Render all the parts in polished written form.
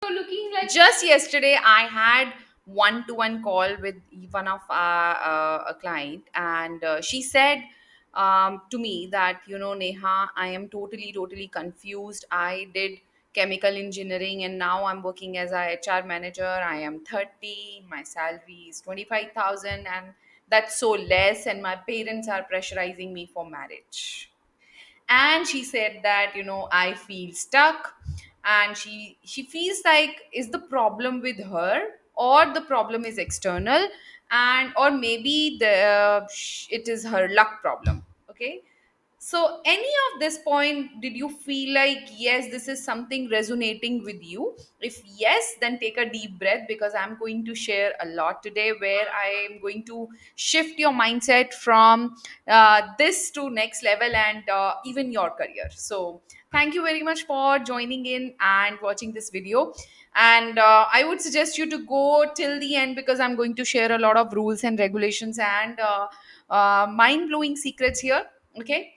Looking like just yesterday I had one-to-one call with one of our a client, and she said to me that, Neha, I am totally confused. I did chemical engineering and now I'm working as a HR manager. I am 30, my salary is 25,000, and that's so less, and my parents are pressurizing me for marriage. And she said that, I feel stuck, and she feels like, is the problem with her, or the problem is external, and or maybe it is her luck problem. Okay, so, any of this point, did you feel like, yes, this is something resonating with you? If yes, then take a deep breath, because I'm going to share a lot today where I am going to shift your mindset from this to next level, and even your career. So, thank you very much for joining in and watching this video. And I would suggest you to go till the end, because I'm going to share a lot of rules and regulations and mind blowing secrets here. Okay,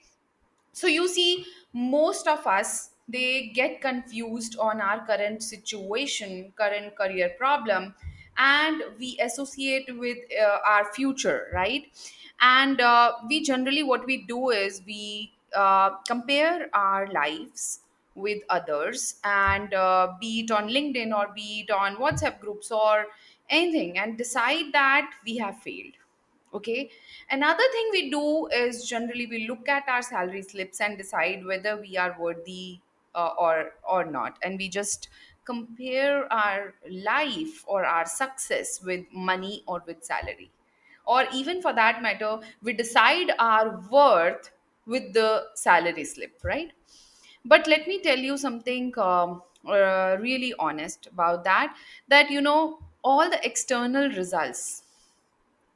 so you see, most of us, they get confused on our current situation, current career problem, and we associate with our future, right? And we generally, what we do is we compare our lives with others, and be it on LinkedIn or be it on WhatsApp groups or anything, and decide that we have failed. Okay, another thing we do is generally we look at our salary slips and decide whether we are worthy or not, and we just compare our life or our success with money or with salary, or even for that matter we decide our worth with the salary slip, right? But let me tell you something really honest about that, that all the external results,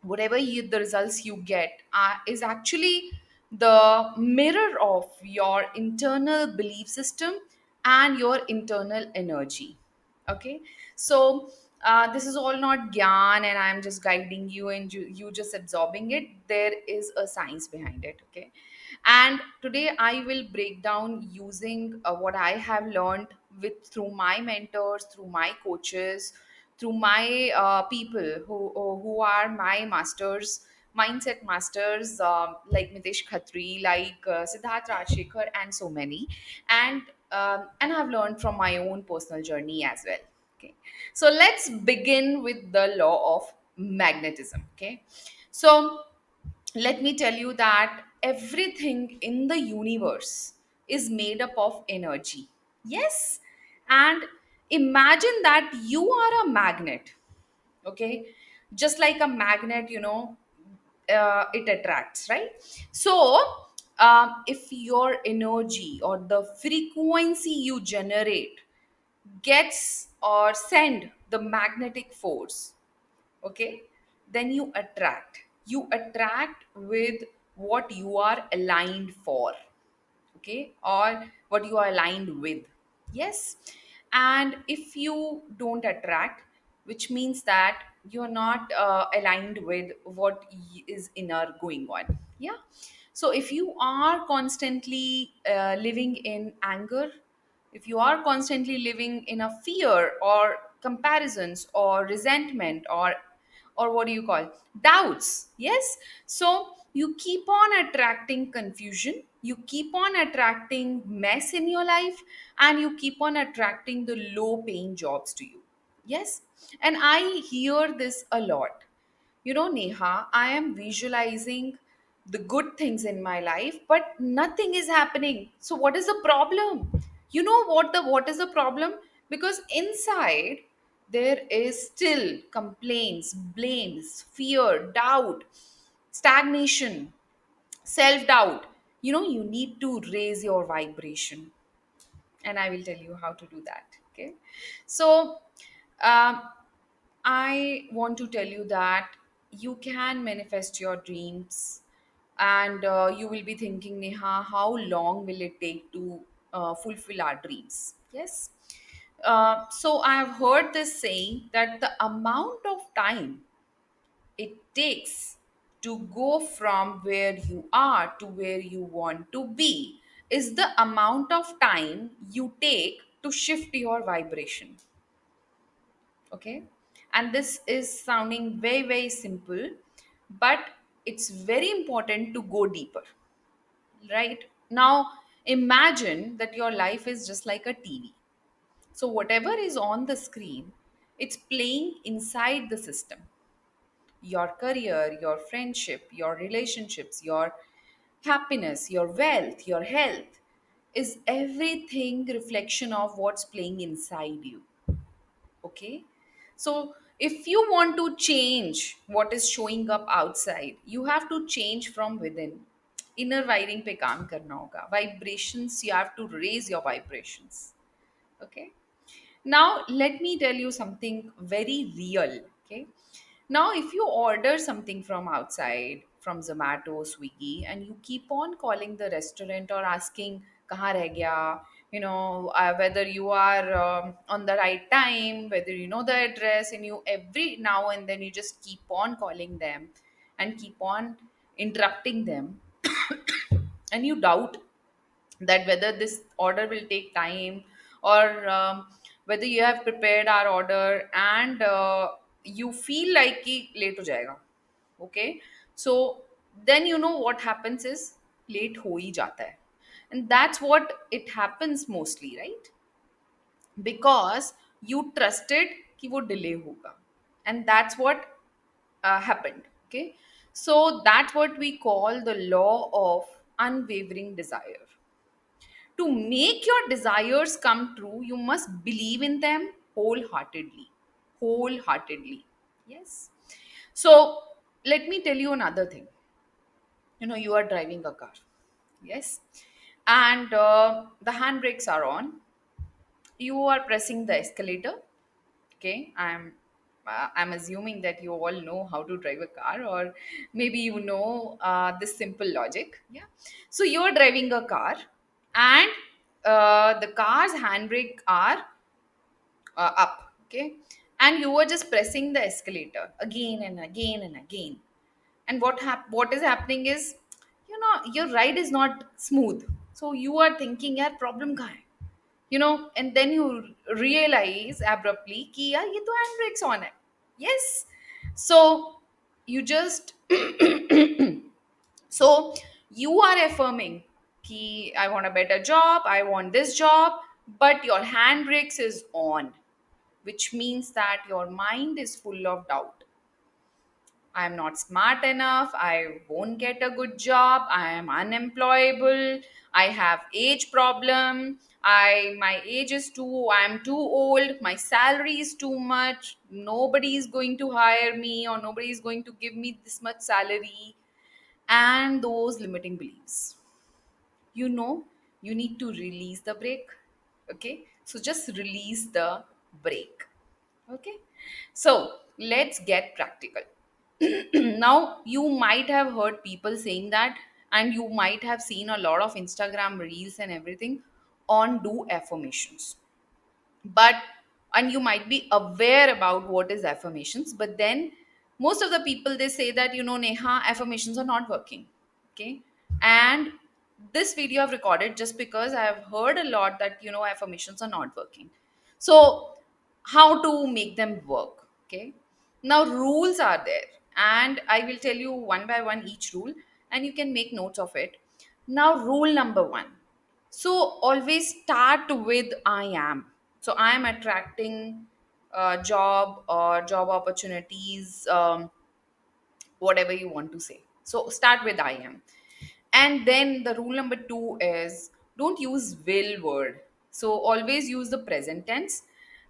whatever the results you get is actually the mirror of your internal belief system and your internal energy. Okay, so this is all not gyan and I'm just guiding you and you just absorbing it. There is a science behind it. Okay, and today I will break down using what I have learned with through my mentors, through my coaches, through my people who are my masters, mindset masters, like Mitesh Khatri, like Siddharth Rajshekhar, and so many, and I've learned from my own personal journey as well. Okay, so let's begin with the law of magnetism. Okay, so let me tell you that everything in the universe is made up of energy. Yes, and imagine that you are a magnet. Okay, just like a magnet, it attracts, right? So if your energy or the frequency you generate gets or send the magnetic force, okay, then you attract with what you are aligned for, okay, or what you are aligned with. Yes, and if you don't attract, which means that you're not aligned with what is inner going on. Yeah, so if you are constantly living in anger, if you are constantly living in a fear or comparisons or resentment or what do you call, doubts, yes, so you keep on attracting confusion, you keep on attracting mess in your life, and you keep on attracting the low paying jobs to you. Yes, and I hear this a lot. Neha, I am visualizing the good things in my life, but nothing is happening. So what is the problem? What is the problem? Because inside there is still complaints, blames, fear, doubt, stagnation, self doubt. You need to raise your vibration, and I will tell you how to do that. Okay, so um, I want to tell you that you can manifest your dreams, and you will be thinking, Neha, how long will it take to fulfill our dreams? Yes. So I have heard this saying that the amount of time it takes to go from where you are to where you want to be is the amount of time you take to shift your vibration. Okay, and this is sounding very, very simple, but it's very important to go deeper. Right now, imagine that your life is just like a TV. So whatever is on the screen, it's playing inside the system. Your career, your friendship, your relationships, your happiness, your wealth, your health is everything reflection of what's playing inside you. Okay, so if you want to change what is showing up outside, you have to change from within. Inner wiring पे काम करना होगा. Vibrations, you have to raise your vibrations. Okay, now let me tell you something very real. Okay, now if you order something from outside, from Zomato, Swiggy, and you keep on calling the restaurant or asking kahan reh gaya, whether you are on the right time, whether you know the address, and you every now and then you just keep on calling them and keep on interrupting them, and you doubt that whether this order will take time, or whether you have prepared our order, and you feel like कि late हो जाएगा. Okay, so then you know what happens is late हो ही जाता है, and that's what it happens mostly, right? Because you trusted कि वो delay होगा, and that's what happened. Okay, so that's what we call the law of unwavering desire. To make your desires come true, you must believe in them wholeheartedly. Wholeheartedly. Yes. So, let me tell you another thing. You are driving a car. Yes. And the handbrakes are on. You are pressing the escalator. Okay, I'm assuming that you all know how to drive a car, or maybe you know this simple logic. Yeah, so you're driving a car, and the car's handbrake are up. Okay, and you are just pressing the escalator again and again and again. And what is happening is, your ride is not smooth. So you are thinking, यार problem कहाँ है? And then you realize abruptly कि यार ये तो hand breaks on है. Yes, so you just so you are affirming कि I want a better job, I want this job, but your hand brakes is on, which means that your mind is full of doubt. I'm not smart enough. I won't get a good job. I am unemployable. I have age problem. My age is I'm too old. My salary is too much. Nobody is going to hire me, or nobody is going to give me this much salary. And those limiting beliefs. You know, you need to release the brake. Okay? So just release the brake. Okay, so let's get practical. Now, you might have heard people saying that, and you might have seen a lot of Instagram reels and everything on do affirmations. But, and you might be aware about what is affirmations, but then most of the people they say that, Neha, affirmations are not working. Okay, and this video I've recorded just because I have heard a lot that, affirmations are not working. So how to make them work? Okay, now rules are there, and I will tell you one by one each rule, and you can make notes of it. Now, rule number one, so always start with I am. So I am attracting job or job opportunities, whatever you want to say. So start with I am. And then the rule number two is don't use will word. So always use the present tense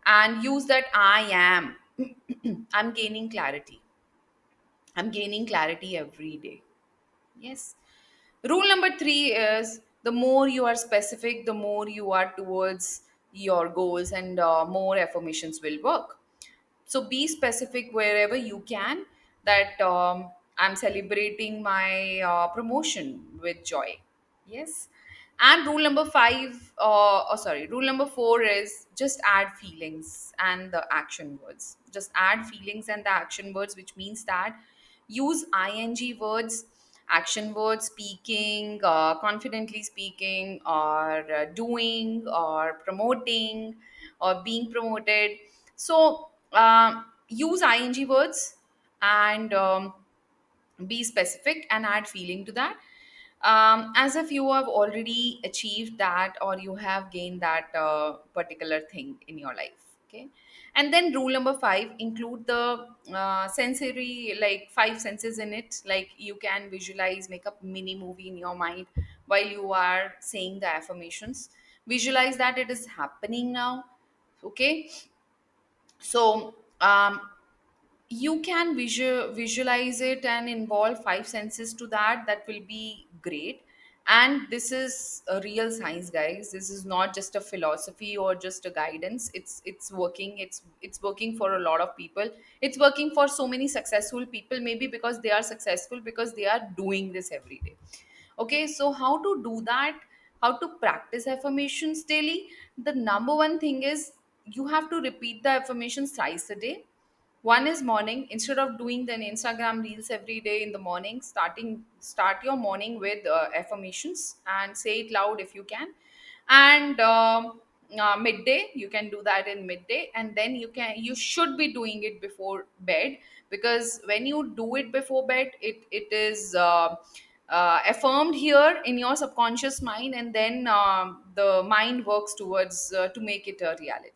and use that I am. I'm gaining clarity. I'm gaining clarity every day. Yes. Rule number three is the more you are specific, the more you are towards your goals, and more affirmations will work. So be specific wherever you can, that I'm celebrating my promotion with joy. Yes. And rule number rule number four is just add feelings and the action words. Just add feelings and the action words, which means that use ing words, action words, speaking, confidently speaking, or doing, or promoting, or being promoted. So Use ing words, and be specific and add feeling to that, as if you have already achieved that or you have gained that particular thing in your life. Okay. And then rule number 5, include the sensory, like 5 senses in it. Like you can visualize, make a mini movie in your mind while you are saying the affirmations. Visualize that it is happening now. Okay. So you can visualize it and involve 5 senses to that. That will be great. And this is a real science, guys. This is not just a philosophy or just a guidance. It's working. It's working for a lot of people. It's working for so many successful people, maybe because they are successful because they are doing this every day. Okay, so how to do that, how to practice affirmations daily? The number one thing is you have to repeat the affirmations thrice a day. One is morning. Instead of doing the Instagram reels every day in the morning, start your morning with affirmations and say it loud if you can. And midday, you can do that in midday, and then you should be doing it before bed, because when you do it before bed, it is affirmed here in your subconscious mind, and then the mind works towards to make it a reality.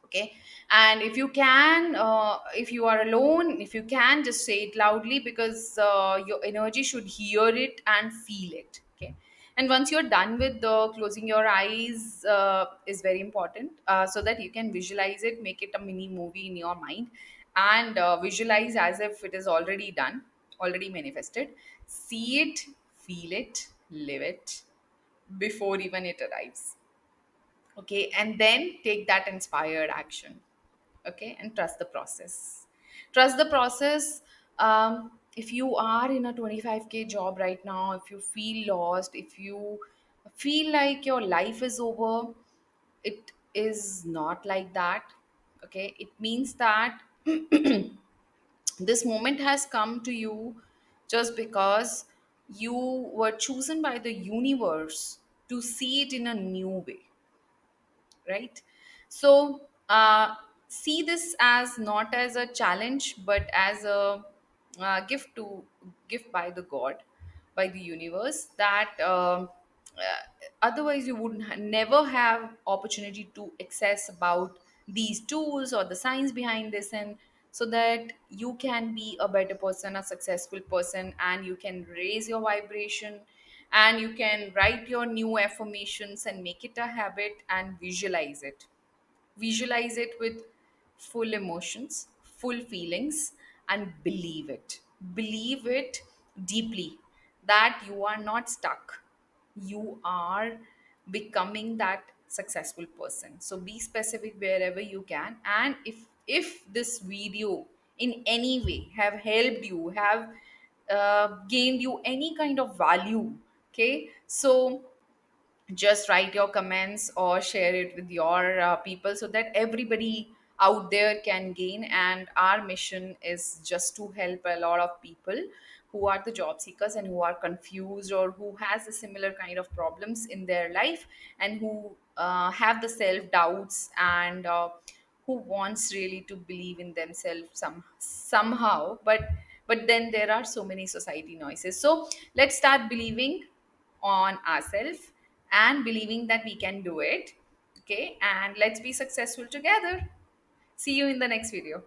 Okay. And if you can, if you are alone, if you can, just say it loudly, because your energy should hear it and feel it. Okay. And once you're done with the closing your eyes is very important, so that you can visualize it, make it a mini movie in your mind, and visualize as if it is already done, already manifested. See it, feel it, live it before even it arrives. Okay. And then take that inspired action. Okay. And trust the process. Trust the process. If you are in a 25K job right now, if you feel lost, if you feel like your life is over, it is not like that. Okay. It means that this moment has come to you just because you were chosen by the universe to see it in a new way, right? So see this as not as a challenge, but as a gift by the god, by the universe, that otherwise you would never have opportunity to access about these tools or the science behind this, and so that you can be a better person, a successful person, and you can raise your vibration, and you can write your new affirmations and make it a habit and visualize it. Visualize it with full emotions, full feelings, and believe it. Believe it deeply that you are not stuck. You are becoming that successful person. So be specific wherever you can. And if this video in any way have helped you, have gained you any kind of value, okay, so just write your comments or share it with your people, so that everybody out there can gain. And our mission is just to help a lot of people who are the job seekers and who are confused, or who has a similar kind of problems in their life, and who have the self doubts, and who wants really to believe in themselves somehow. But then there are so many society noises. So let's start believing on ourselves and believing that we can do it. Okay. And let's be successful together. See you in the next video.